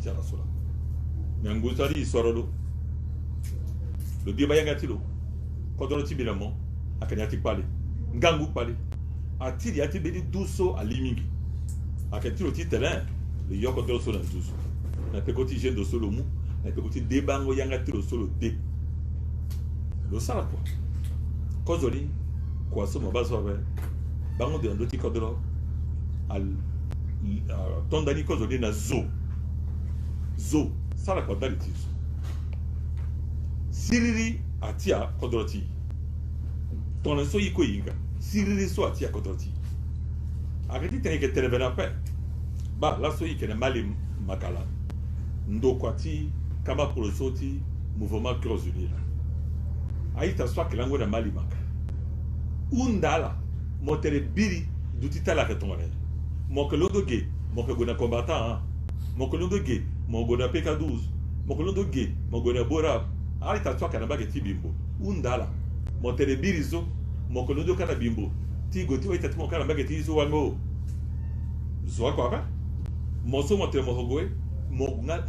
tiara sola nyangusari sorolo le débat yangatilo kodoro tibinamo akanyati pale ngangu pale atili yati bedi duso alimingi akatilo ti terrain le yoko do so na duso na pekoti je do solo mu na pekoti debango yangatilo solo de lo sala quoi kozoli kwa so mabazo ba bango de ndoti kodoro al tondani kozoli na zo sala kwa dali tizo siriri atia kodoroti ton so yiko yinga siriri so atia kodoroti akati tenke televena pe ba la so yike na mali makala ndo kwati kama polosoti mouvement Croix Unis aita so kelango na mali maka undala motere biri dutita la ketongane mokolondo ge mokogona combattant mokolondo ge mogona PK12 mokolondo ge mogona bora aita so kana bageti bimbo undala motere birizo mokolondo kana bimbo ti goti wa itatu kana bageti zo wango zo kwa ba moso motere mohogwe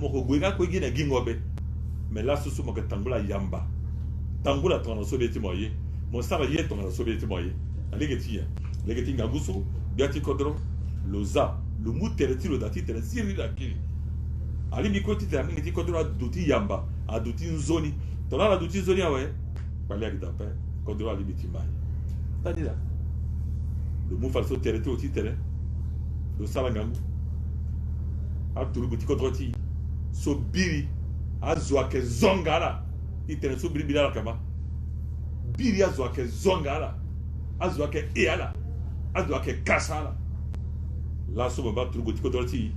mohogwe ga ko gina gingobe mais là susu mokatangula yamba tangula tono sobeti moye mo sara ye tono sobeti moye legeti ngaguso gati kodro loza le mutere ti lo dati tere siri la kiri ali mikoti te amingi ti kodro aduti yamba aduti nzoni tona la duti nzoni awe pali ak dape kodro ali biti mai tadira le mu falso tere ti oti tere lo sala ngangu aturu buti kodro ti so biri azwa ke zongala itene so biri bila kama biri azwa ke zongala azwa ke eala azwa ke kasala la so ba turu buti kodro ti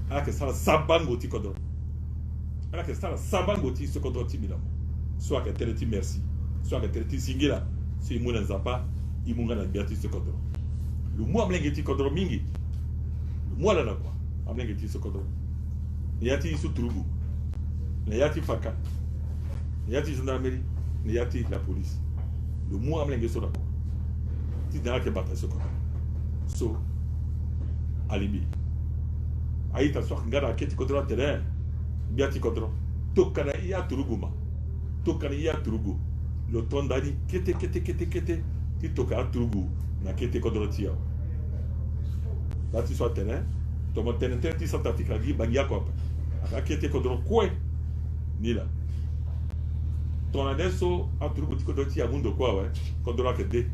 ake sala sabango ti kodro ake sala sabango ti so kodro ti bilamo so ake tere ti merci so ake tere ti singila so imuna nzapa imunga na biati so kodro lu mu amlenge ti kodro mingi lu mu ala na kwa amlenge ti so kodro yati so turugu ne yati faka ne yati gendarmerie ne yati la police le mu amlenge so na kwa ti na ke bata so kodro so alibi aita so ngara keti kodro terrain biati kodro tokana iya turuguma tokana iya turugu lo tondani kete ti toka turugu na kete kodro tia lati so terrain to mo tenente ti santa tikagi bangia ko aka kete kodro kwe nila ton adesso a turugu ti kodro tia mundo kwa we kodro akede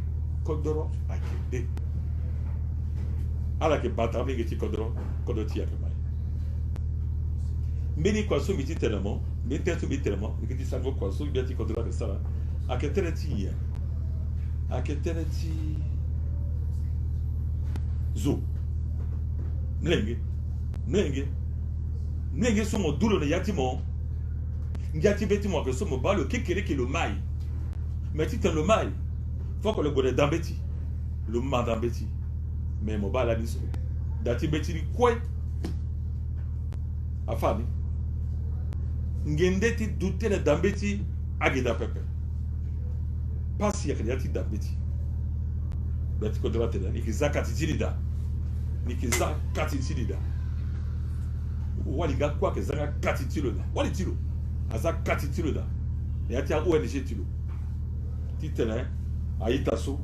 ala ke bata mi ti kodro tia ke mai meni kwa so mi ti tellement mi te so mi tellement mi ti sango kwa so bi ti kodro ke sala akete ti ya akete ti zo mlenge so mo duro na yati mo ngati beti mo ke so mo balo kekere ke lo mai mais ti le mai faut que le gode dambeti le mandambeti mais mo bala biso dati beti ni kwe afani ngende ti dute na dambeti agida pepe pasi ya kati dambeti dati ko droite da nikiza katitida wali ga kwa ke zanga katitilo da wali tilo aza katitilo da yati a ONG tilo titene aita so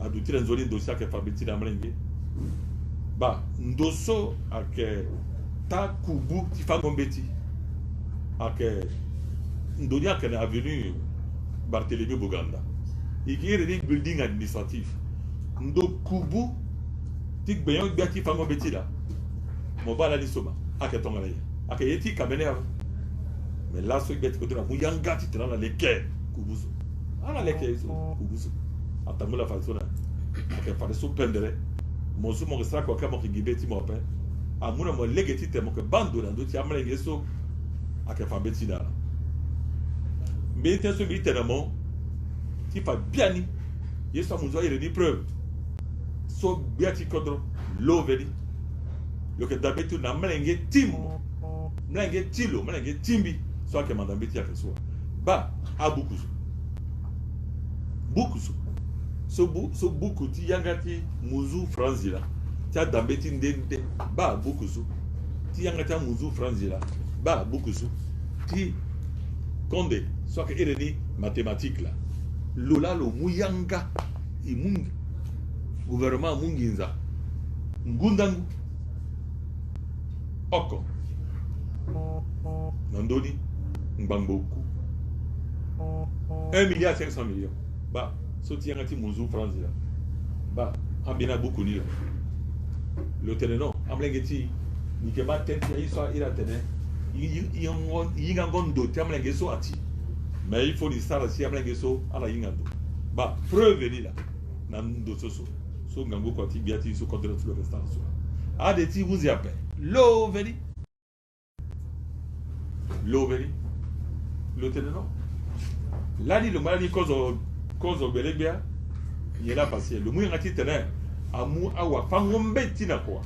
adutira nzoli dossier ke fabiti na mlenge ba ndoso ake ta kubu ti fagombeti ake ndoni ake na avenue Barthélemy Boganda ikiri ni building administratif ndo kubu ti gbeyon gbe ti fagombeti la mo bala ni soma ake tongala ye ake yeti kamene mais là so gbe ti ko dra mu yanga ti tana leke kubuzo ala leke so kubuzo atamula falsona ake fare so pendere mozu mo sa ko kama kigibeti mo pe amuna mo legeti te mo ke bando na do ti amle yeso ake fa beti na mais te so bi tellement ti fa biani yeso mo zo ire ni preuve so biati kodro lo vedi lo ke dabetu na mlenge timo mlenge tilo mlenge timbi so ake mandambeti ake so ba abukuzo bukuzo so buku ti yangati muzu franzila ti adambeti ndende ba bukuzo ti angata muzu franzila ba beaucoup sou ti konde soit que ereni mathématique là lola lo muyanga imungi gouvernement munginza ngundangu oko nandoni ngbangoku 1,5 milliard ba soti angati muzu franzila ba ambina beaucoup ni là le tenant amlengeti ni ke ba tente ya iso ira tene yingangondo temlengeso ati mais il faut ni sala si amlengeso ala yingando ba preuve ni là nando soso so ngango ko ti biati so contre tout le reste so a de ti vous y appelle loveli le tenant là dit le maladi cause belebia il est là passé le mouy ngati tenant amu awa fangombe tina quoi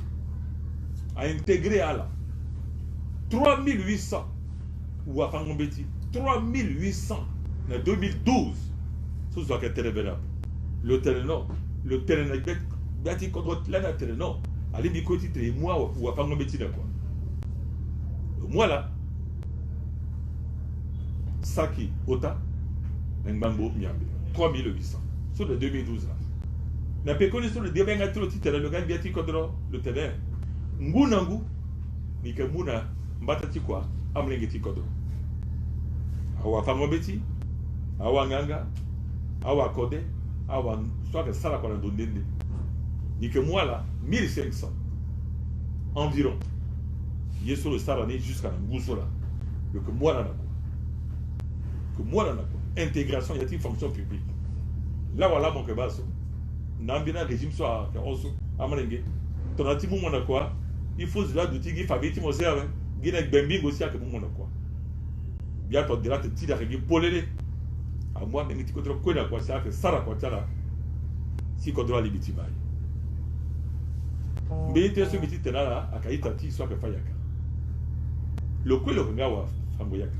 a intégré à la 3800 ou à Fangombeti 3800 en 2012 sous ce qui est le tenant bâti contre la tenant allez du côté de moi ou à Fangombeti quoi moi là Saki Ota Ngbango Miambe 3800 sur le 2012 là n'a pas connu sur le débat le titre le gars biati contre le terrain ngunangu ni ke muna mbatati kwa amlengeti kodo awa fangobeti awa nganga awa kode awa soit sala kwa ndondende ni ke moi là 1500 environ yeso le sarane jusqu'à nguso là que moi là intégration y a-t-il fonction publique là voilà mon kebaso nambina régime soit oso amlenge tonati mu mona quoi il faut cela d'outils qui fabriquent mon cerveau guiné bembing aussi à que mon quoi bien toi direct ti da regi polele à moi même ti contre quoi quoi ça que sara quoi là si contre libiti bay mais tu es ce petit tenala à kaita ti soit que fayaka le quoi le ngawa fangoyaka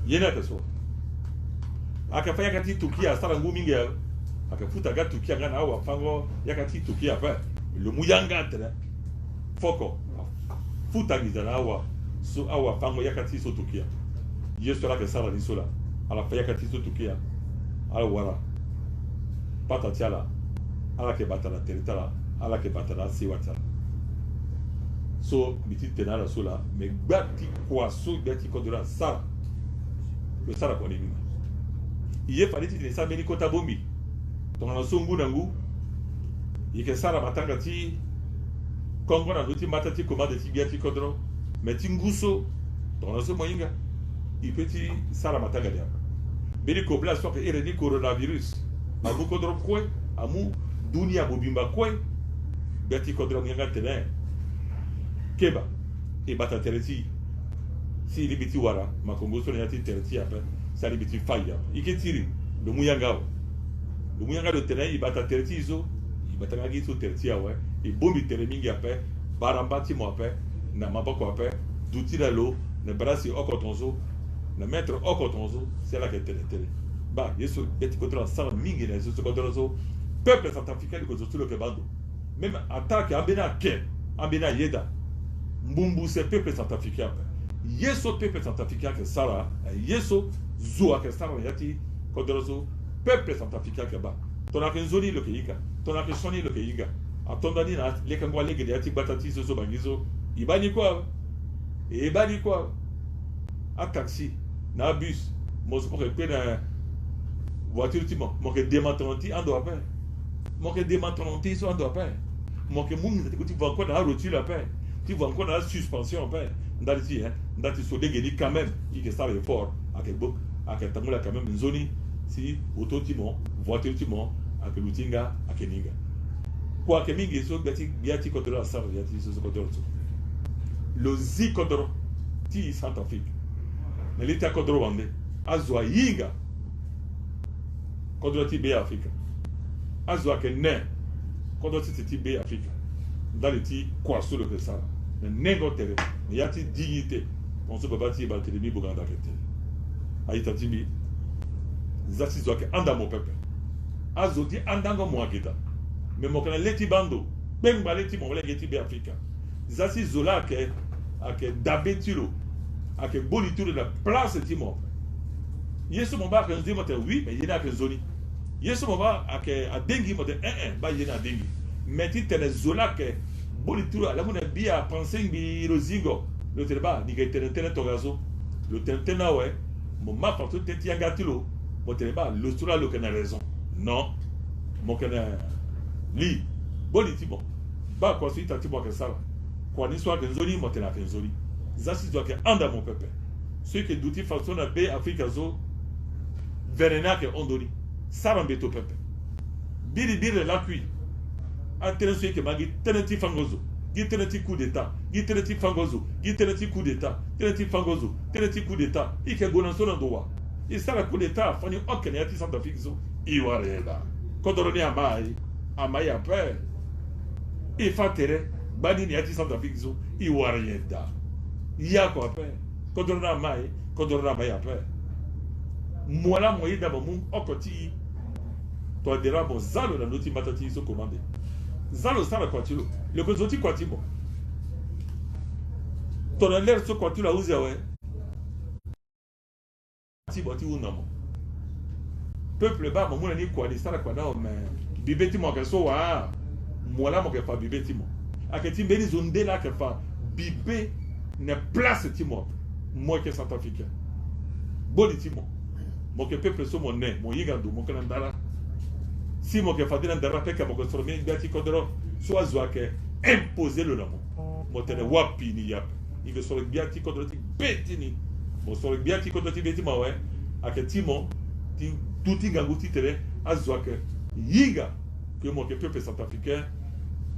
yena que so aka fayaka ti tuki a sara nguminga aka futa ga tuki ngana awa fango yakati tuki apa le muyanga tere foko futa gizana awa so awa fango yakati so tukia yeso la que sara ni sola ala fa yakati so tukia ala wara pata tiala ala ke batala teritala ala ke batala siwata so biti tenala sola me gbati kwa so gbati kodora sara le sara kwa nini iye faliti ni sa meni kota bombi tongana songu nangu yike sara matanga ti kongo na duti matati komande ti biati kodro mais ti nguso tongana so moyinga ipeti sara matanga dia beli ko bla so ke ereni coronavirus amu kodro kwe amu dunia bobimba kwe biati kodro nganga tene keba e bata tereti si libiti wara makongo so nyati tereti apa sa libiti faya iketiri le muyanga de terrain ibata tereti iso ibata ngagi so tereti awe e bombi teremingi apa barambati mo apa na maboko apa duti lo ne brasi okotonzo na mettre okotonzo c'est là que tele ba yeso beti contre ça mingi na so contre peuple centrafricain ko zo le kebando même attaque ambena yeda mbumbu c'est peuple centrafricain yeso peuple centrafricain que sara yeso zoa que sara yati kodrozo peuple centrafricain que ba tona ke nzoni le keiga tona ke soni le keiga atondani na le kangwa le gedi ati batati so bangizo ibani quoi a taxi na bus mo so ko pe na voiture ti mo ke démantelanti ando apa mo ke démantelanti so ando apa mo ke mungi ti va encore na rotule apa tu vas encore dans la suspension après ndati ndati so dégeni quand même il que ça est fort à quel book à quel temps là quand même zone si auto timon voiture timon à quel lutinga à quel ninga quoi que mingi so biati contre la ça biati so contre le zi contre ti Centrafrique mais l'état contre Rwanda azwa yinga contre ti be Afrique azwa que ne contre ti be Afrique dans le ti quoi sur le ça négotere mais y a-t-il dignité on se peut bâtir Barthélemy Boganda Kete aïta timi zati zoke anda mon peuple azoti andanga mo akita mais mo kana leti bando bemba leti mo leti be Africa zasi zola ake dabetilo ake bolitilo na place timo yeso mo ba kan zimo te oui mais yena ke zoni yeso mo ba ake adengi mo te ba yena adengi meti tele zola ke bolitilo ala mo na bia penser bi rozingo le teleba ni ke tele togazo le tele ouais mon ma partout te tiangatilo mo teleba le sura lo kana raison non mo kana li bolitimo ba kwa suita timo ke sala kwa ni soit que zoni mo te na ke zoni zasi doit que anda mon peuple ceux qui doutent façon na be Afrique zo venena que ondoni sarambeto peuple biri la kui atene ceux qui mangi teneti fangozo gi teneti coup d'état gi teneti fangozo gi teneti coup d'état teneti fangozo teneti coup d'état ike gonanso na dowa i sara coup d'état fani okene ati Centre Afrique zo iwareda kodoroni amai après il fa tere bani ni ati Centre Afrique zo iwareda yako après kodorona mai après moi moyi da mon okoti to dira bon zalo na noti matati so commandé zalo sala kwatilo le kozoti kwatimo to na l'air so kwatilo uze we ti boti unamo peuple ba mo ni kwa ni sala kwa na mais bibeti mo ke so wa moi mo ke fa bibeti mo aketi mbeni zonde la ke fa bibé ne place timo moi que Centrafricain boli timo mo que peuple so mon né mon yigando mo kana ndara si mo que fadina ndara pe ka mo ko sormi ngati kodro so azwa ke imposer le namo mo tene wapi ni yap il veut sur ngati kodro ti betini mo sur ngati kodro ti beti mo we aketimo ti tuti nganguti tere azwa ke yiga que mo que peuple Centrafricain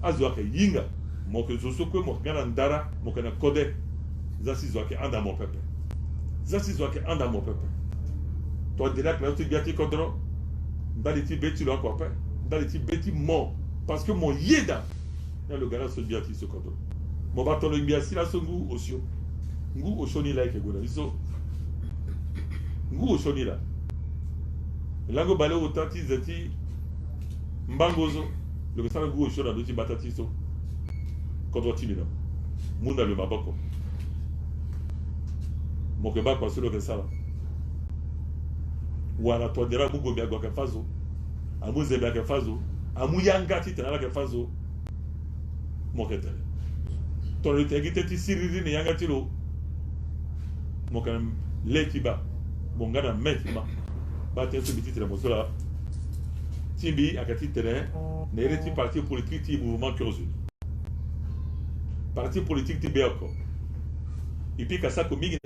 azwa ke yinga mo que so ko mo kana ndara mo kana kode zasi zoake anda mon peuple zasi zoake anda mon peuple toi déjà que tu biati kodro ndali ti beti lo encore ndali ti beti mo parce que mon yeda na le gars so biati so kodro mo ba to lo biasi la songu osio ngu osoni la ke gola iso ngu osoni la lango bale otati zati mbangozo le gars ngu osio na do ti batati so kodro ti bino munda le maboko mokeba kwa solo kesala wana tondera mugo bya kwa fazo amuze bya fazo amuyanga titana la fazo moketele tolo tegite ti siriri ne yanga tilo mokam letiba mongana metima ba te so bitite mo sola timbi akati tere ne reti parti politique ti mouvement curieux parti politique ti beoko ipika sa ko mingi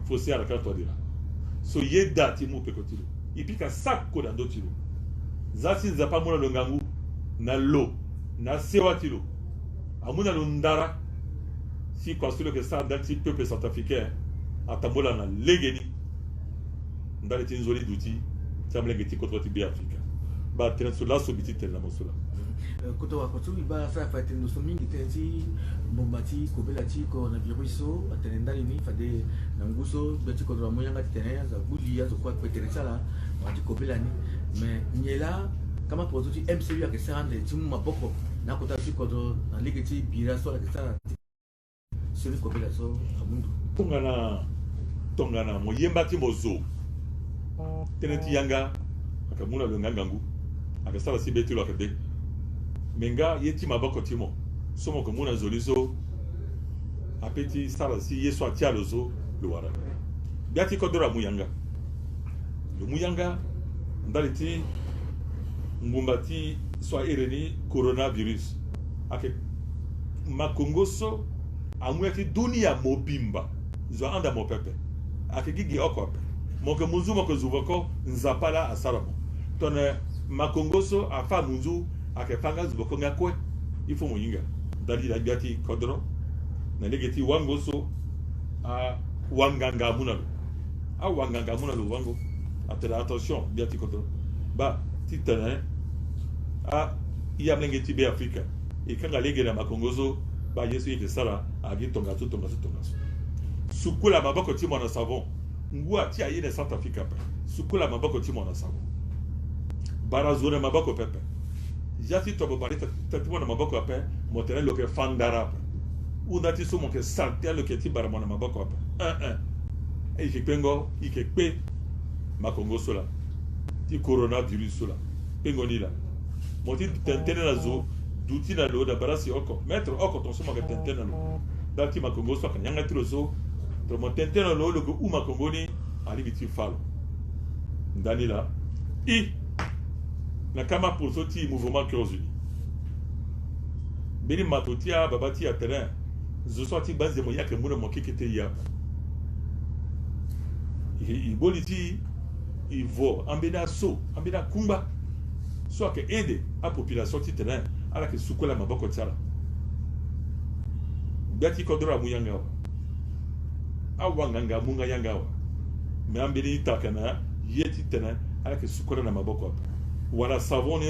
fossé à la carte de là so yeda timu pekotilo ipika sako na ndotilo zasi nza pa mona longangu na lo na sewatilo amuna londara si kwa silo que ça dans petit peuple centrafricain atambola na legeni ndale tinzoli duti semble que ti contre ti bi africain ba tren so la so biti tel na mosola koto wa koto iba sa fa tendo so mingi tenzi bombati kobela ti coronavirus so atenenda ni fade na nguso beti ko do moyanga tenaya za guli ya zo kwa petere sala wati kobela ni mais nyela kama poto ti MCU ya kesande ti mu maboko na kota ti ko do na ligue ti bira so la kesala so ni kobela so amundu tongana moyemba ti mozo teneti yanga akamuna lo ngangangu akasala si beti lo akade menga yeti maboko timo somo ko muna zolizo apeti sala si yeso atia lozo lo wara biati ko dora muyanga lo muyanga ndaliti ngumbati so ereni coronavirus ake makongoso amweti dunia mobimba zo anda mo pepe ake gigi okope moke muzuma ko zuvoko nzapala asaramo tone makongoso afa munzu ake fanga zuvoko ngakwe ifo muyinga dali la biati kodro na legeti wangoso a wanganga munalo a wanganga munalo wango atela attention biati kodro ba titana a yamlengeti be Afrika e kanga legela makongoso ba yesu yeke sala agi tonga sukula maboko ti mona savon ngua ti aye ne South Africa pe sukula maboko ti mona savon barazone maboko pepe jati to bari tatiwa na maboko ape motene lo ke fandara una ti so mo ke saltia lo ke ti barama na maboko ape e ke pengo ike pe makongo sola ti coronavirus sola pengo ni la moti tentene na zo duti na lo da barasi oko metro oko ton so mo ke tentene na lo dati makongo so kan yanga tro so to mo tentene lo lo ko u makongo ni ali biti falo ndani la i na kama pour sortir mouvement Cœurs Unis bini matotia babati ya terrain zo sorti base de moya ke muna moki kete ya i boliti i vo ambena so ambena kumba so ke aide a population ti terrain ala ke sukola maboko tsala gati kodora muyanga awanganga munga yanga me ambeni takana yeti terrain ala ke sukola na maboko wala savon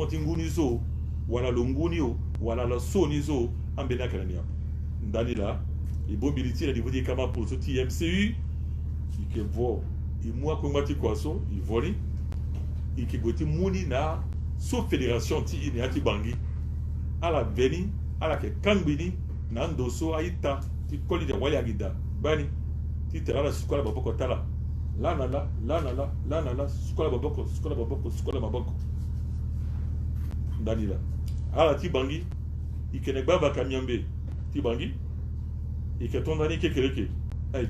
tinguni zo wala longuni o wala la soni zo ambena kanania ndani la ibobiliti la niveau kama pour ce MCU ike vo imwa ko ngati kwaso ivoli ike goti muni na so fédération ti ini ati bangi ala beni ala ke kangbini na ndoso aita ti koli de wali agida bani ti terala sukola baboko tala la sukola baboko ndani la ala ti bangi ikene baba kanyambe ti bangi ike tondani kekeleke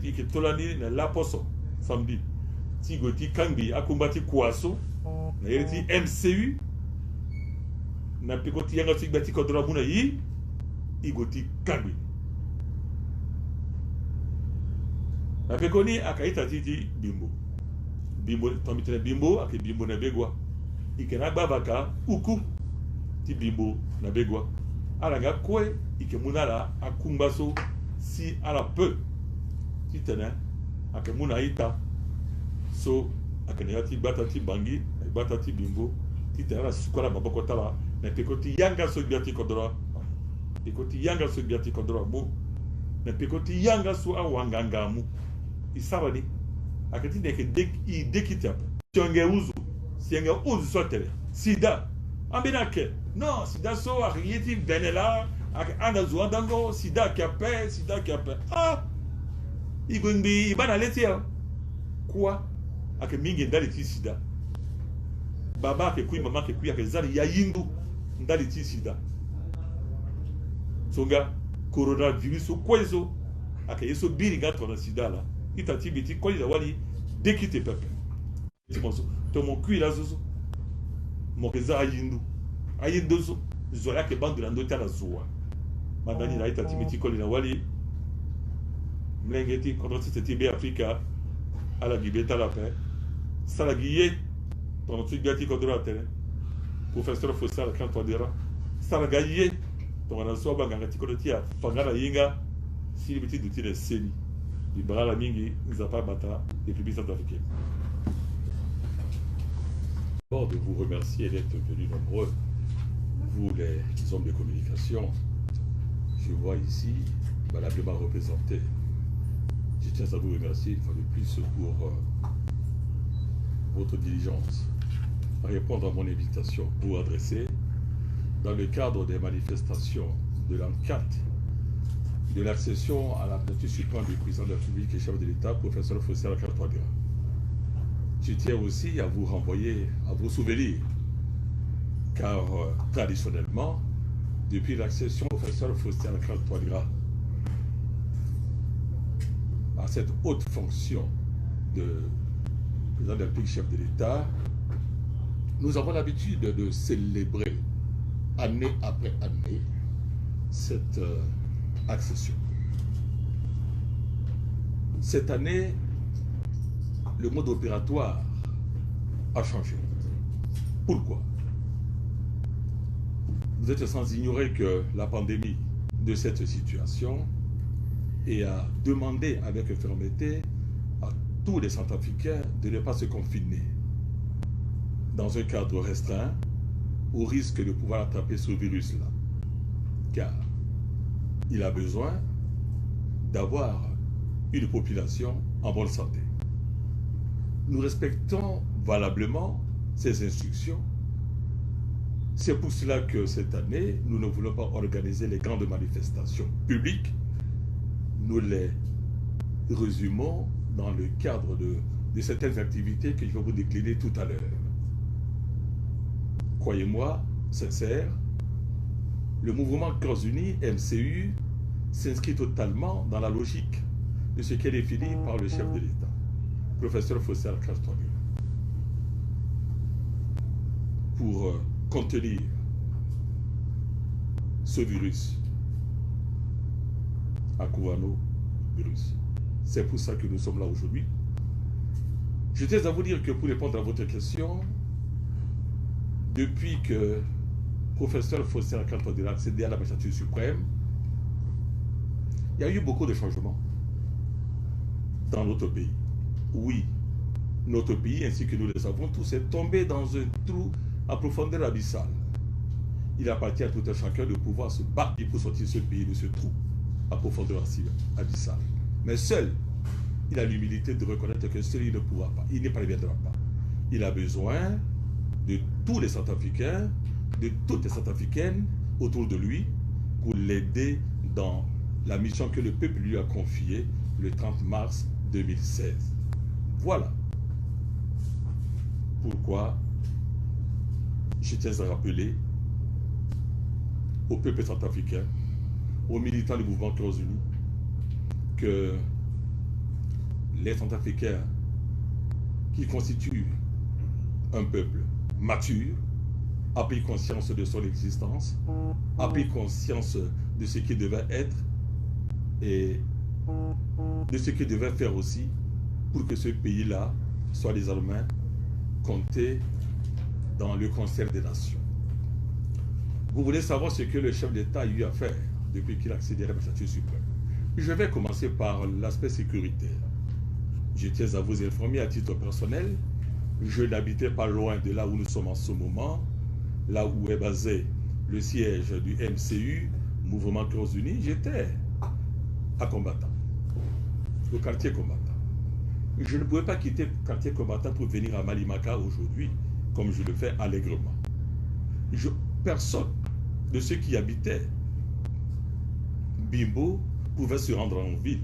ike tolani na la poso samedi ti goti kangbi akumbati kwaso na yeti MCU na pekoti yanga ti gbati kodra muna yi igoti kangbi na pekoni akaita titi bimbo tomitene bimbo ake bimbo na begwa ikena babaka uku ti bimbo na begwa alanga kwe ike munala akumbaso si ala peu ti tene ake muna ita so akene yati bata ti bangi bata ti bimbo ti tene la sukola maboko tala na pekoti yanga so gbati kodra pekoti yanga so gbati kodra mu na pekoti yanga so awanganga mu isabani akati ndeke dekitap tionge uzu sienge uzu sotere sida ambinake non sida so akiyeti benela ak anda zuandango sida kape igombi ibana letia kwa ake mingi ndali ti sida baba ke kui mama ke kui ake zali ya yindu ndali ti sida songa coronavirus kwezo ake yeso biri gato na sida la itati biti koli da wali dekite pepe timoso to mon kui la zozo mo keza ayindu zo zola ke bandu la ndota la zoa madani la itati biti koli la wali mlengeti contre cette be Africa ala gibeta la paix sala giye ton tu gati kodra tele professeur Fossal quand on dira sala gaye ton na so banga ngati kodotia fangana yinga si biti duti le seni libéral mingi Nzapa Bata des publics centrafricains. D'abord de vous remercier d'être venus nombreux, vous les hommes de communication. Je vois ici valablement représenté. Je tiens à vous remercier une fois de plus pour votre diligence à répondre à mon invitation pour adresser dans le cadre des manifestations de l'an 4 de l'accession à la plateau suprême du président de la République et chef de l'État, professeur Fossal Kaltwagra. Je tiens aussi à vous renvoyer à vos souvenirs, car traditionnellement, depuis l'accession du professeur Fossal Kaltwagra à cette haute fonction de président de la République, chef de l'État, nous avons l'habitude de célébrer année après année cette accession. Cette année, le mode opératoire a changé. Pourquoi? Vous êtes sans ignorer que la pandémie de cette situation et a demandé avec fermeté à tous les Centrafricains de ne pas se confiner dans un cadre restreint au risque de pouvoir attraper ce virus-là. Car il a besoin d'avoir une population en bonne santé. Nous respectons valablement ces instructions. C'est pour cela que cette année, nous ne voulons pas organiser les grandes manifestations publiques. Nous les résumons dans le cadre de certaines activités que je vais vous décliner tout à l'heure. Croyez-moi, sincère, le mouvement Cœurs Unis, MCU, s'inscrit totalement dans la logique de ce qui est défini par le chef de l'État, professeur Faustin Archange Touadéra, pour contenir ce virus, virus. C'est pour ça que nous sommes là aujourd'hui. Je tiens à vous dire que pour répondre à votre question, depuis que professeur Faustin Archange Touadéra a accédé à la magistrature suprême, il y a eu beaucoup de changements dans notre pays. Oui, notre pays, ainsi que nous le savons tous, est tombé dans un trou à profondeur abyssale. Il appartient à tout un chacun de pouvoir se battre pour sortir ce pays de ce trou à profondeur abyssale. Mais seul, il a l'humilité de reconnaître que seul il ne pourra pas, il n'y parviendra pas. Il a besoin de tous les Centrafricains, de toutes les Centrafricaines autour de lui pour l'aider dans la mission que le peuple lui a confiée le 30 mars 2016. Voilà pourquoi je tiens à rappeler au peuple centrafricain, aux militants du mouvement Cœurs Unis, que les Centrafricains qui constituent un peuple mature a pris conscience de son existence, a pris conscience de ce qu'il devait être et de ce qu'il devait faire aussi pour que ce pays-là soit désormais compté dans le concert des nations. Vous voulez savoir ce que le chef d'État a eu à faire depuis qu'il a accédé à la magistrature suprême. Je vais commencer par l'aspect sécuritaire. Je tiens à vous informer à titre personnel, je n'habitais pas loin de là où nous sommes en ce moment, là où est basé le siège du MCU, Mouvement Cœurs Unis. J'étais à Combattant, au quartier Combattant. Je ne pouvais pas quitter le quartier Combattant pour venir à Malimaka aujourd'hui, comme je le fais allègrement. Personne de ceux qui habitaient Bimbo pouvait se rendre en ville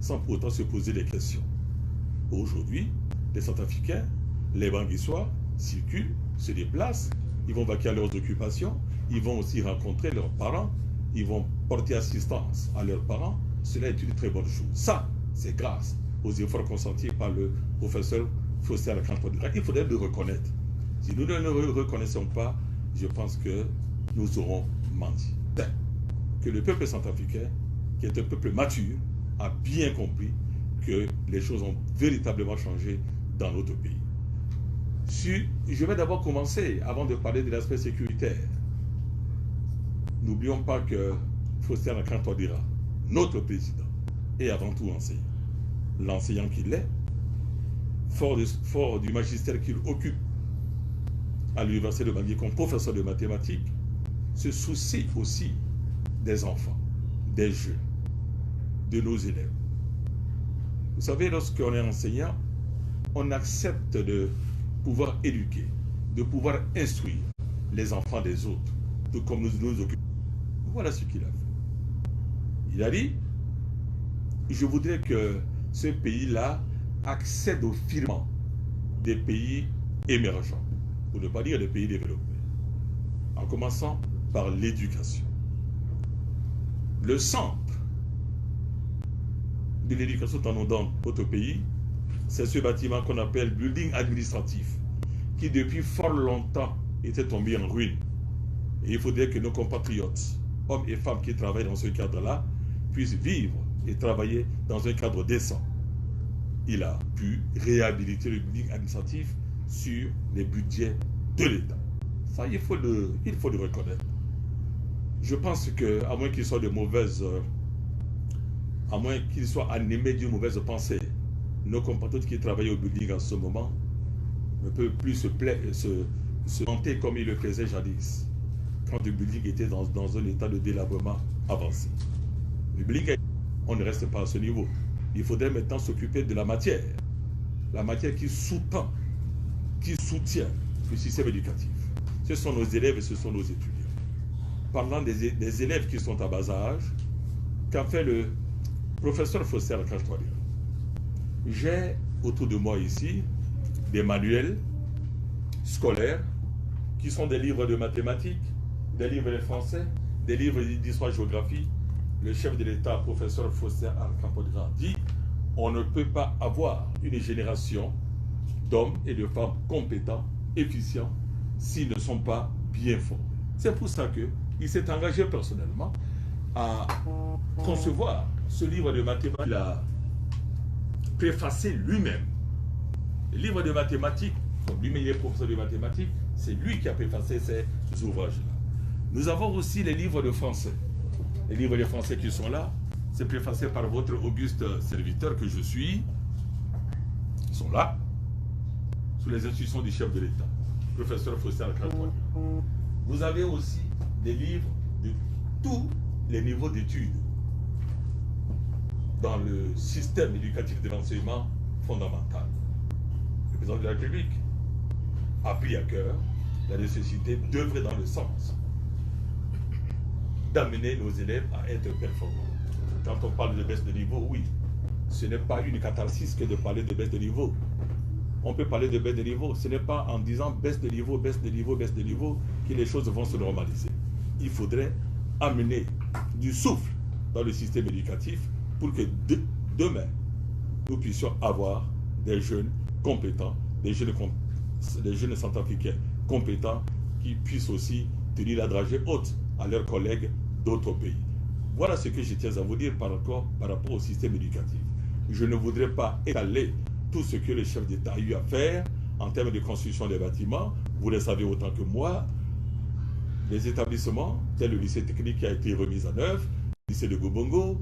sans pour autant se poser des questions. Aujourd'hui, les Centrafricains, les Banguissois circulent, se déplacent, ils vont vaquer à leurs occupations, ils vont aussi rencontrer leurs parents, ils vont porter assistance à leurs parents. Cela est une très bonne chose. Ça, c'est grâce aux efforts consentis par le professeur Faustin Archange Touadéra. Il faudrait le reconnaître. Si nous ne le reconnaissons pas, je pense que nous aurons menti. Que le peuple centrafricain, qui est un peuple mature, a bien compris que les choses ont véritablement changé dans notre pays. Je vais d'abord commencer, avant de parler de l'aspect sécuritaire. N'oublions pas que Faustin Archange Touadéra, notre président, est avant tout enseignant. L'enseignant qu'il est, fort du magistère qu'il occupe à l'université de Bangui comme professeur de mathématiques, se soucie aussi des enfants, des jeunes, de nos élèves. Vous savez, lorsqu'on est enseignant, on accepte de pouvoir éduquer, de pouvoir instruire les enfants des autres, tout comme nous nous occupons. Voilà ce qu'il a fait. Il a dit, je voudrais que ce pays-là accède au firmament des pays émergents, pour ne pas dire des pays développés, en commençant par l'éducation. Le centre de l'éducation dans notre pays, c'est ce bâtiment qu'on appelle building administratif, qui depuis fort longtemps était tombé en ruine. Et il faudrait que nos compatriotes, hommes et femmes qui travaillent dans ce cadre-là, puissent vivre et travailler dans un cadre décent. Il a pu réhabiliter le building administratif sur les budgets de l'État. Ça, il faut le reconnaître. Je pense qu'à moins qu'il soit à moins qu'il soit animé d'une mauvaise pensée, nos compatriotes qui travaillent au building en ce moment ne peuvent plus se vanter comme ils le faisaient jadis, quand le building était dans un état de délabrement avancé. Le building, on ne reste pas à ce niveau. Il faudrait maintenant s'occuper de la matière qui sous-tend, qui soutient le système éducatif. ce sont nos élèves et ce sont nos étudiants. Parlant des élèves qui sont à bas âge, qu'a fait le professeur Fossé Al-Kajtouadira. J'ai autour de moi ici des manuels scolaires qui sont des livres de mathématiques, des livres de français, des livres d'histoire-géographie. Le chef de l'État, professeur Fossé Al-Kajtouadira, dit on ne peut pas avoir une génération d'hommes et de femmes compétents, efficients, s'ils ne sont pas bien forts. C'est pour ça qu'il s'est engagé personnellement à concevoir ce livre de mathématiques. Il a préfacé lui-même. Le livre de mathématiques, comme lui-même il est professeur de mathématiques, c'est lui qui a préfacé ces ouvrages-là. Nous avons aussi les livres de français. Les livres de français qui sont là, c'est préfacé par votre auguste serviteur que je suis. Ils sont là, sous les instructions du chef de l'État, professeur Fossé Al-Kajtouadira. Vous avez aussi des livres de tous les niveaux d'études dans le système éducatif de l'enseignement fondamental. Le président de la République a pris à cœur la nécessité d'œuvrer dans le sens d'amener nos élèves à être performants. Quand on parle de baisse de niveau, oui, ce n'est pas une catharsis que de parler de baisse de niveau. On peut parler de baisse de niveau. Ce n'est pas en disant baisse de niveau, baisse de niveau, baisse de niveau que les choses vont se normaliser. Il faudrait amener du souffle dans le système éducatif pour que demain, nous puissions avoir des jeunes compétents, des jeunes centrafricains compétents qui puissent aussi tenir la dragée haute à leurs collègues d'autres pays. Voilà ce que je tiens à vous dire par rapport au système éducatif. Je ne voudrais pas étaler tout ce que le chef d'État a eu à faire en termes de construction des bâtiments. Vous le savez autant que moi, les établissements, tels le lycée technique qui a été remis en œuvre, le lycée de Gobongo,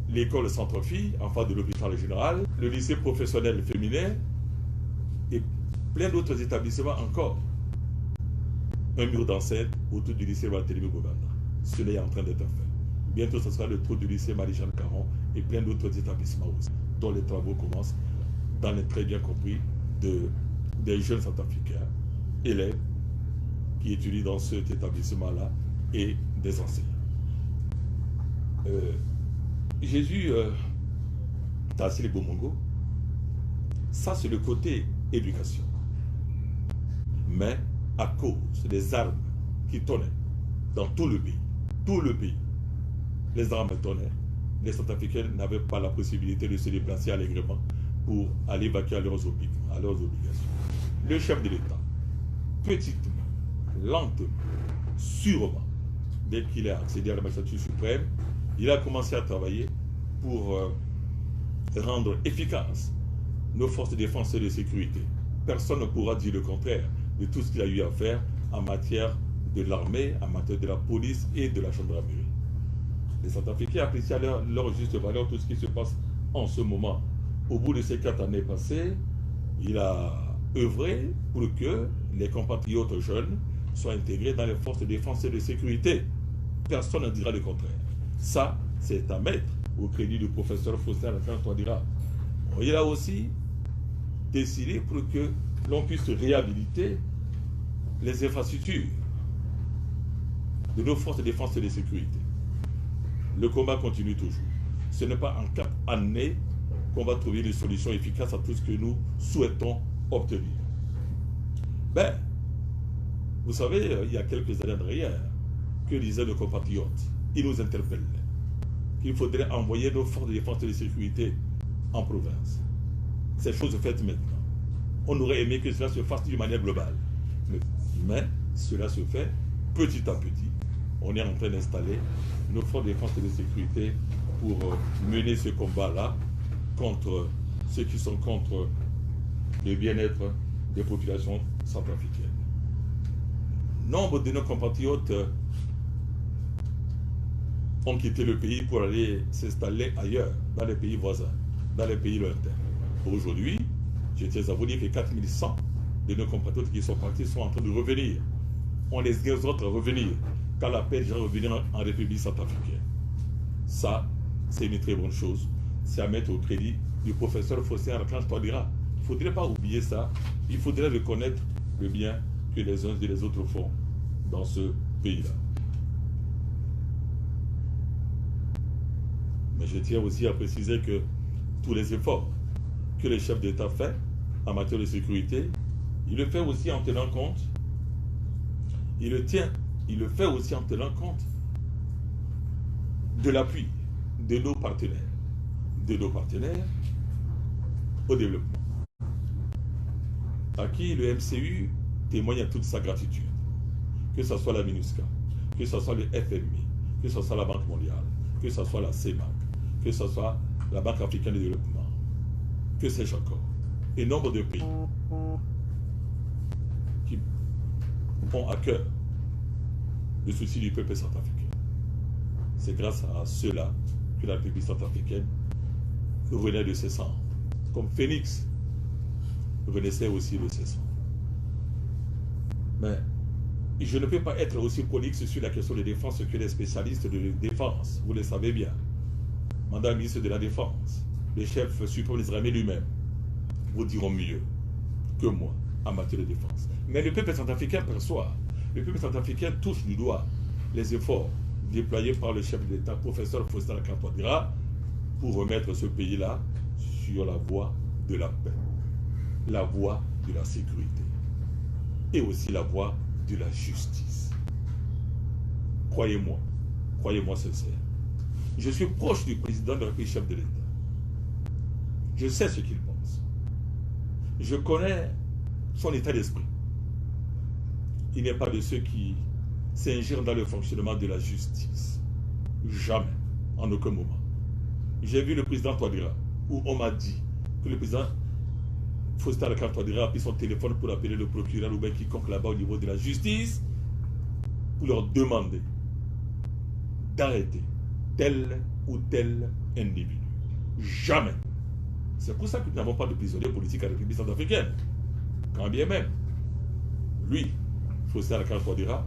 l'école Centre-Fille, en face de l'hôpital général, le lycée professionnel féminin et plein d'autres établissements encore. Un mur d'enceinte autour du lycée Barthélemy Boganda. Cela est en train d'être fait. Bientôt, ce sera le tour du lycée Marie-Jeanne Caron et plein d'autres établissements aussi, dont les travaux commencent dans les très bien compris des jeunes centrafricains, élèves qui étudient dans cet établissement-là et des enseignants. Jésus, Tassili Bomongo, ça c'est le côté éducation. Mais à cause des armes qui tonnaient dans tout le pays, les armes tonnaient, les Centrafricains n'avaient pas la possibilité de se déplacer allègrement pour aller vaquer à leurs obligations. Le chef de l'État, petitement, lentement, sûrement, dès qu'il a accédé à la magistrature suprême, il a commencé à travailler pour rendre efficaces nos forces de défense et de sécurité. Personne ne pourra dire le contraire de tout ce qu'il a eu à faire en matière de l'armée, en matière de la police et de la gendarmerie. Les Centrafricains apprécient à leur juste valeur tout ce qui se passe en ce moment. Au bout de ces 4 années passées, il a œuvré pour que les compatriotes jeunes soient intégrés dans les forces de défense et de sécurité. Personne ne dira le contraire. Ça, c'est à mettre au crédit du professeur Fossé Al-Kajtouadira. Il a aussi décidé pour que l'on puisse réhabiliter les infrastructures de nos forces de défense et de sécurité. Le combat continue toujours. Ce n'est pas en 4 années qu'on va trouver des solutions efficaces à tout ce que nous souhaitons obtenir. Ben, vous savez, il y a quelques années derrière, que disaient nos compatriotes, ils nous interpellaient, qu'il faudrait envoyer nos forces de défense et de sécurité en province. Ces choses faites maintenant. On aurait aimé que cela se fasse d'une manière globale. Mais cela se fait petit à petit. On est en train d'installer nos forces de défense et de sécurité pour mener ce combat-là contre ceux qui sont contre le bien-être des populations centrafricaines. Nombre de nos compatriotes ont quitté le pays pour aller s'installer ailleurs, dans les pays voisins, dans les pays lointains. Aujourd'hui, je tiens à vous dire que 4100 de nos compatriotes qui sont partis sont en train de revenir. On les exhorte à revenir, car la paix est déjà revenir en République centrafricaine. Ça, c'est une très bonne chose. C'est à mettre au crédit du professeur Fossé Al-Kajtouadira. Il ne faudrait pas oublier ça. Il faudrait reconnaître le bien que les uns et les autres font dans ce pays-là. Mais je tiens aussi à préciser que tous les efforts que le chef d'État fait en matière de sécurité, il le fait aussi en tenant compte, il le fait aussi en tenant compte de l'appui de nos partenaires au développement, à qui le MCU témoigne à toute sa gratitude, que ce soit la MINUSCA, que ce soit le FMI, que ce soit la Banque mondiale, que ce soit la CEMAC, que ce soit la Banque africaine de développement, que sais-je encore, et nombre de pays qui ont à cœur le souci du peuple centrafricain. C'est grâce à cela que la République centrafricaine renaît de ses cendres, comme Phénix renaissait aussi de ses cendres. Mais je ne peux pas être aussi prolixe sur la question de défense que les spécialistes de défense, vous le savez bien. Mandat ministre de la Défense, le chef suprême d'Israël lui-même, vous diront mieux que moi en matière de défense. Mais le peuple centrafricain perçoit, le peuple centrafricain touche du doigt les efforts déployés par le chef de l'État, professeur Faustin Touadéra, pour remettre ce pays-là sur la voie de la paix, la voie de la sécurité et aussi la voie de la justice. Croyez-moi sincère. Je suis proche du président de la République, chef de l'État. Je sais ce qu'il pense. Je connais son état d'esprit. Il n'est pas de ceux qui s'ingèrent dans le fonctionnement de la justice. Jamais, en aucun moment. J'ai vu le président Touadéra, où on m'a dit que le président Faustin Touadéra a pris son téléphone pour appeler le procureur ou bien quiconque là-bas au niveau de la justice pour leur demander d'arrêter tel ou tel individu. Jamais. C'est pour ça que nous n'avons pas de prisonniers politiques à la République centrafricaine. Quand bien même, lui, Faustin Touadéra,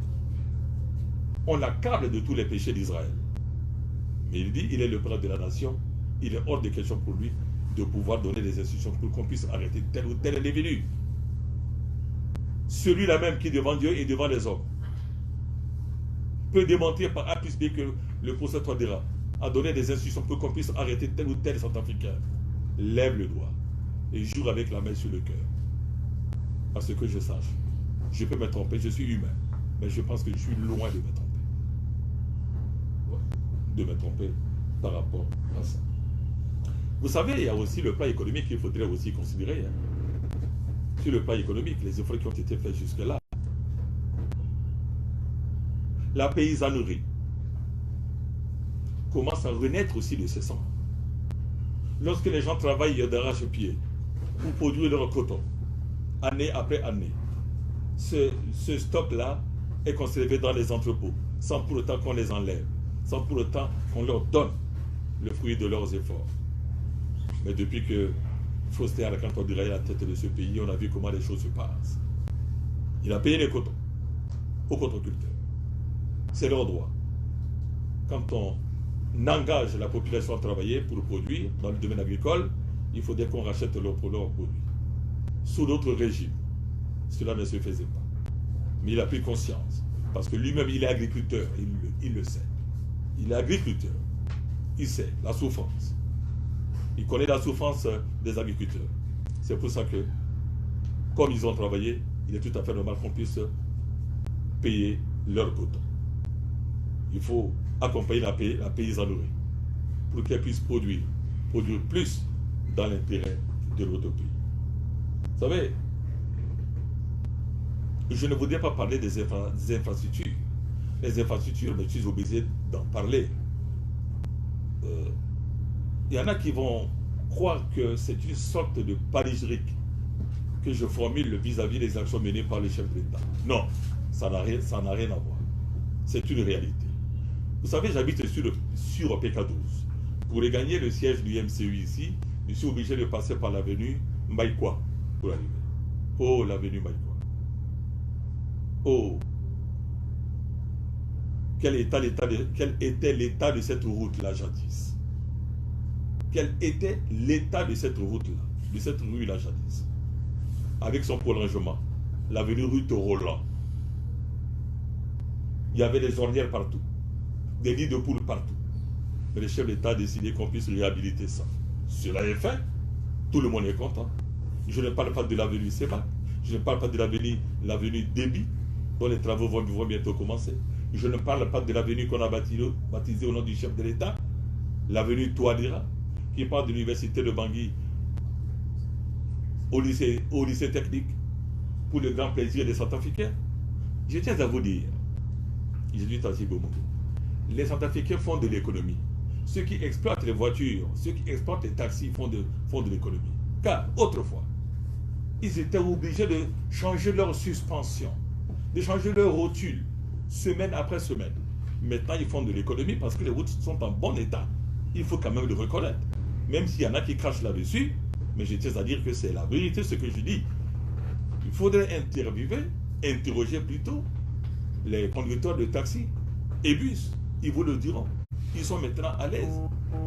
on l'accable de tous les péchés d'Israël. Mais il dit, il est le père de la nation, il est hors de question pour lui de pouvoir donner des instructions pour qu'on puisse arrêter tel ou tel individu. Celui-là même qui devant Dieu et devant les hommes peut démentir par A plus B que le professeur Touadéra a donné des instructions pour qu'on puisse arrêter tel ou tel Centrafricain. Lève le doigt et jure avec la main sur le cœur. À ce que je sache, je peux me tromper, je suis humain, mais je pense que je suis loin de me tromper. De me tromper par rapport à ça. Vous savez, il y a aussi le plan économique qu'il faudrait aussi considérer. Sur le plan économique, les efforts qui ont été faits jusque-là. La paysannerie commence à renaître aussi de ses cendres. Lorsque les gens travaillent d'arrache-pied pour produire leur coton, année après année, ce stock-là est conservé dans les entrepôts, sans pour autant qu'on les enlève, sans pour autant qu'on leur donne le fruit de leurs efforts. Mais depuis que Faustin Touadéra est à la tête de ce pays, on a vu comment les choses se passent. Il a payé les cotons aux cotonculteurs. C'est leur droit. Quand on engage la population à travailler pour produire dans le domaine agricole, il faudrait qu'on rachète leurs produits. Sous d'autres régimes, cela ne se faisait pas. Mais il a pris conscience, parce que lui-même, il est agriculteur, il le sait. Il est agriculteur. Il sait la souffrance. Il connaît la souffrance des agriculteurs. C'est pour ça que, comme ils ont travaillé, il est tout à fait normal qu'on puisse payer leur coton. Il faut accompagner la paysannerie pour qu'elle puisse produire plus dans l'intérêt de notre pays. Vous savez, je ne voudrais pas parler des infrastructures. Les infrastructures, mais je suis obligé d'en parler. Il y en a qui vont croire que c'est une sorte de panégyrique que je formule vis-à-vis des actions menées par les chefs d'État. Non, ça n'a rien à voir. C'est une réalité. Vous savez, j'habite sur PK12. Pour gagner le siège du MCU ici, je suis obligé de passer par l'avenue Maïkwa pour arriver. Oh, l'avenue Maïkwa. Oh, quel était l'état de cette route-là jadis? Quel était l'état de cette route-là, de cette rue-là jadis? Avec son prolongement, l'avenue Ruth Roland. Il y avait des ornières partout, des nids de poules partout. Mais le chef d'État a décidé qu'on puisse réhabiliter ça. Cela est fait, tout le monde est content. Je ne parle pas de l'avenue Sébac, je ne parle pas de l'avenue Déby, dont les travaux vont bientôt commencer. Je ne parle pas de l'avenue qu'on a baptisée au nom du chef de l'État, l'avenue Touadéra, qui part de l'université de Bangui au lycée technique, pour le grand plaisir des Centrafricains. Je tiens à vous dire, Jésus Tansi Bomoto, les Centrafricains font de l'économie. Ceux qui exploitent les voitures, ceux qui exploitent les taxis font de l'économie. Car autrefois, ils étaient obligés de changer leur suspension, de changer leur rotule, semaine après semaine. Maintenant, ils font de l'économie parce que les routes sont en bon état. Il faut quand même le reconnaître. Même s'il y en a qui crachent là-dessus, mais je tiens à dire que c'est la vérité ce que je dis. Il faudrait interroger plutôt les conducteurs de taxi et bus. Ils vous le diront. Ils sont maintenant à l'aise.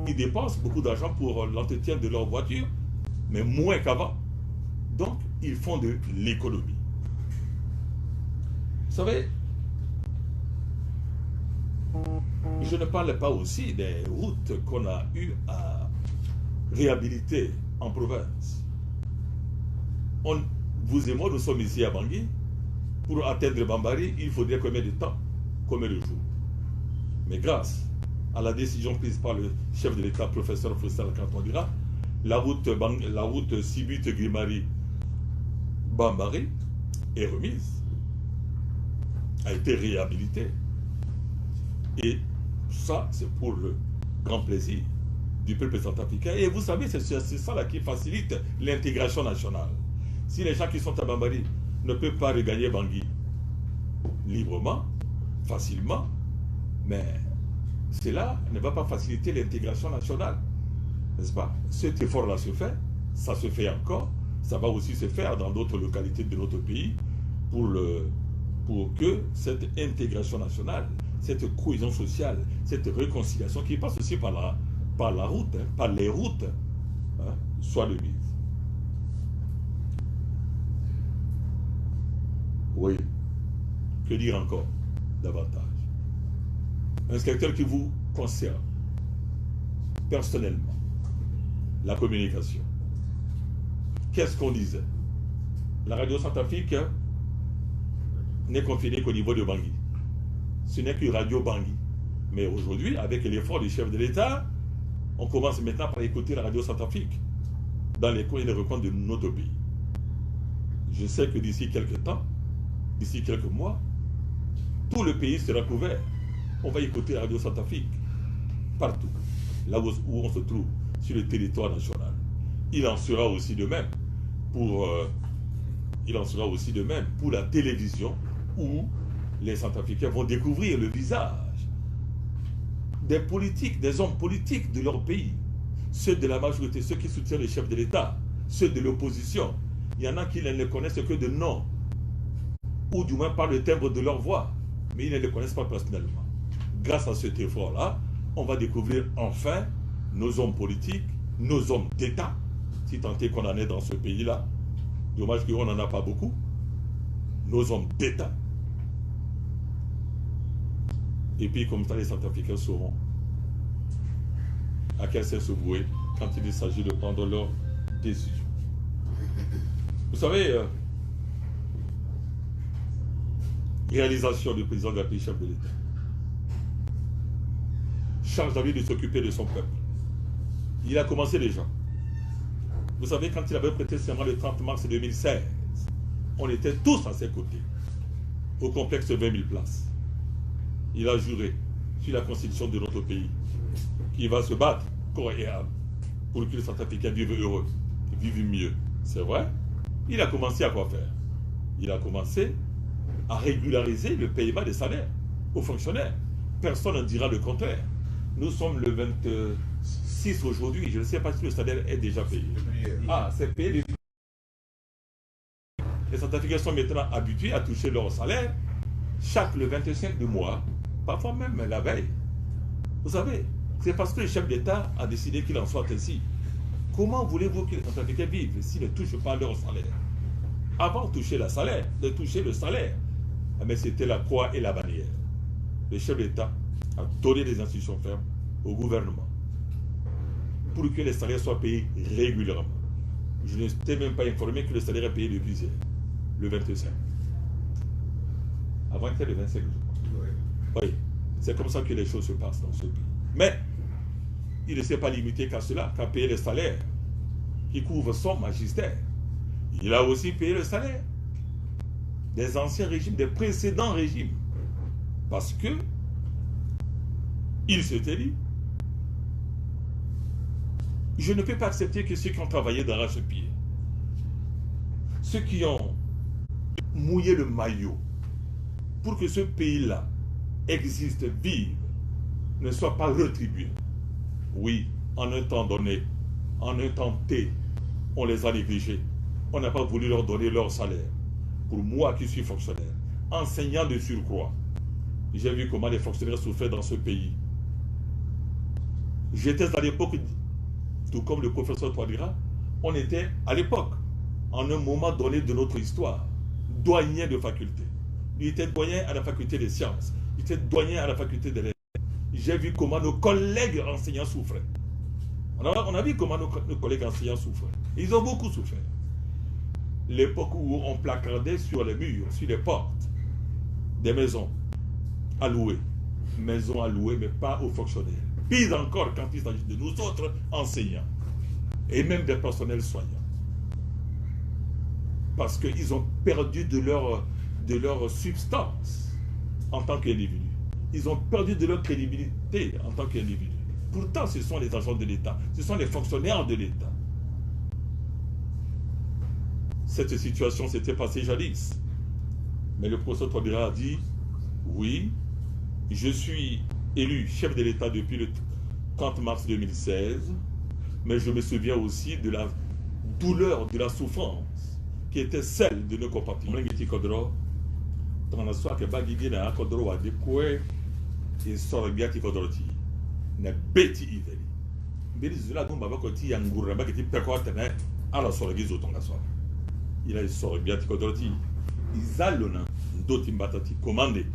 Ils dépensent beaucoup d'argent pour l'entretien de leur voiture, mais moins qu'avant. Donc, ils font de l'économie. Vous savez, je ne parle pas aussi des routes qu'on a eu à réhabiliter en province. Vous et moi, nous sommes ici à Bangui. Pour atteindre Bambari, il faudrait combien de temps? Combien de jours? Mais grâce à la décision prise par le chef de l'État, professeur Faustin Kantondira, la route Sibut-Grimari-Bambari est remise, a été réhabilitée. Et ça, c'est pour le grand plaisir du peuple centrafricain. Et vous savez, c'est ça là qui facilite l'intégration nationale. Si les gens qui sont à Bambari ne peuvent pas regagner Bangui librement, facilement, mais cela ne va pas faciliter l'intégration nationale. N'est-ce pas? Cet effort-là se fait, ça se fait encore, ça va aussi se faire dans d'autres localités de notre pays pour que cette intégration nationale, cette cohésion sociale, cette réconciliation qui passe aussi par la route, par les routes, soit de mise. Oui, que dire encore davantage? Un secteur qui vous concerne personnellement, la communication. Qu'est-ce qu'on disait? La radio Centrafrique n'est confinée qu'au niveau de Bangui. Ce n'est que Radio Bangui. Mais aujourd'hui, avec l'effort du chef de l'État, on commence maintenant par écouter la radio Centrafrique dans les coins et les recoins de notre pays. Je sais que d'ici quelques temps, d'ici quelques mois, tout le pays sera couvert. On va écouter la radio Centrafrique partout, là où on se trouve, sur le territoire national. Il en sera aussi de même pour la télévision, où les Centrafricains vont découvrir le visage des politiques, des hommes politiques de leur pays, ceux de la majorité, ceux qui soutiennent le chef de l'État, ceux de l'opposition. Il y en a qui ne les connaissent que de nom, ou du moins par le timbre de leur voix, mais ils ne les connaissent pas personnellement. Grâce à cet effort-là, on va découvrir enfin nos hommes politiques, nos hommes d'État, si tant est qu'on en est dans ce pays-là. Dommage qu'on n'en a pas beaucoup. Nos hommes d'État. Et puis, comme ça, les Centrafricains sauront à quel sens se vouer quand il s'agit de prendre leurs décisions. Vous savez, réalisation du président de la chef de l'État. Charge à lui de s'occuper de son peuple. Il a commencé déjà. Vous savez, quand il avait prêté serment le 30 mars 2016, on était tous à ses côtés, au complexe 20 000 places. Il a juré sur la constitution de notre pays qu'il va se battre corps et âme pour que les Centrafricains vivent heureux, vivent mieux. C'est vrai. Il a commencé à quoi faire? Il a commencé à régulariser le paiement des salaires aux fonctionnaires. Personne ne dira le contraire. Nous sommes le 26 aujourd'hui. Je ne sais pas si le salaire est déjà payé. Ah, c'est payé. Les Centrafricains sont maintenant habitués à toucher leur salaire chaque le 25 du mois, parfois même la veille. Vous savez, c'est parce que le chef d'État a décidé qu'il en soit ainsi. Comment voulez-vous que les Centrafricains vivent s'ils ne touchent pas leur salaire? avant de toucher le salaire. Mais c'était la croix et la bannière. Le chef d'État a donné des instructions fermes au gouvernement pour que les salaires soient payés régulièrement. Je n'étais même pas informé que le salaire est payé depuis hier, le 25. Avant c'était le 25, je crois. Oui, c'est comme ça que les choses se passent dans ce pays. Mais il ne s'est pas limité qu'à cela, qu'à payer le salaire qui couvre son magistère. Il a aussi payé le salaire des anciens régimes, des précédents régimes. Parce que il s'était dit, je ne peux pas accepter que ceux qui ont travaillé d'arrache-pied, ceux qui ont mouillé le maillot pour que ce pays-là existe, vive, ne soit pas retribué. Oui, en un temps donné, en un temps T, on les a négligés. On n'a pas voulu leur donner leur salaire. Pour moi qui suis fonctionnaire, enseignant de surcroît, j'ai vu comment les fonctionnaires souffraient dans ce pays. J'étais à l'époque, tout comme le professeur Touadéra, on était à l'époque, en un moment donné de notre histoire, doyen de faculté. Il était doyen à la faculté des sciences, il était doyen à la faculté des lettres. J'ai vu comment nos collègues enseignants souffraient. On a vu comment nos collègues enseignants souffraient. Ils ont beaucoup souffert. L'époque où on placardait sur les murs, sur les portes, des maisons à louer. Maisons à louer, mais pas aux fonctionnaires. Pire encore quand il s'agit de nous autres enseignants. Et même des personnels soignants. Parce qu'ils ont perdu de leur substance en tant qu'individus. Ils ont perdu de leur crédibilité en tant qu'individus. Pourtant, ce sont les agents de l'État. Ce sont les fonctionnaires de l'État. Cette situation s'était passée jadis. Mais le professeur Touadéra a dit, oui, je suis élu chef de l'État depuis le 30 mars 2016, mais je me souviens aussi de la douleur, de la souffrance qui était celle de nos compatriotes. Il a sorti bien Tikodoroti. Izalona ndoti mbatati commandé.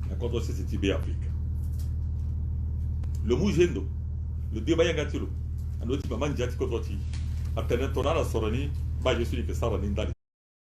La contre c'est Tibé Afrique. Le Moujendo, le Debaya Gatiro, un autre maman Jati Kodoroti. A tener torara sorani, ba je suis que ça va n'indali.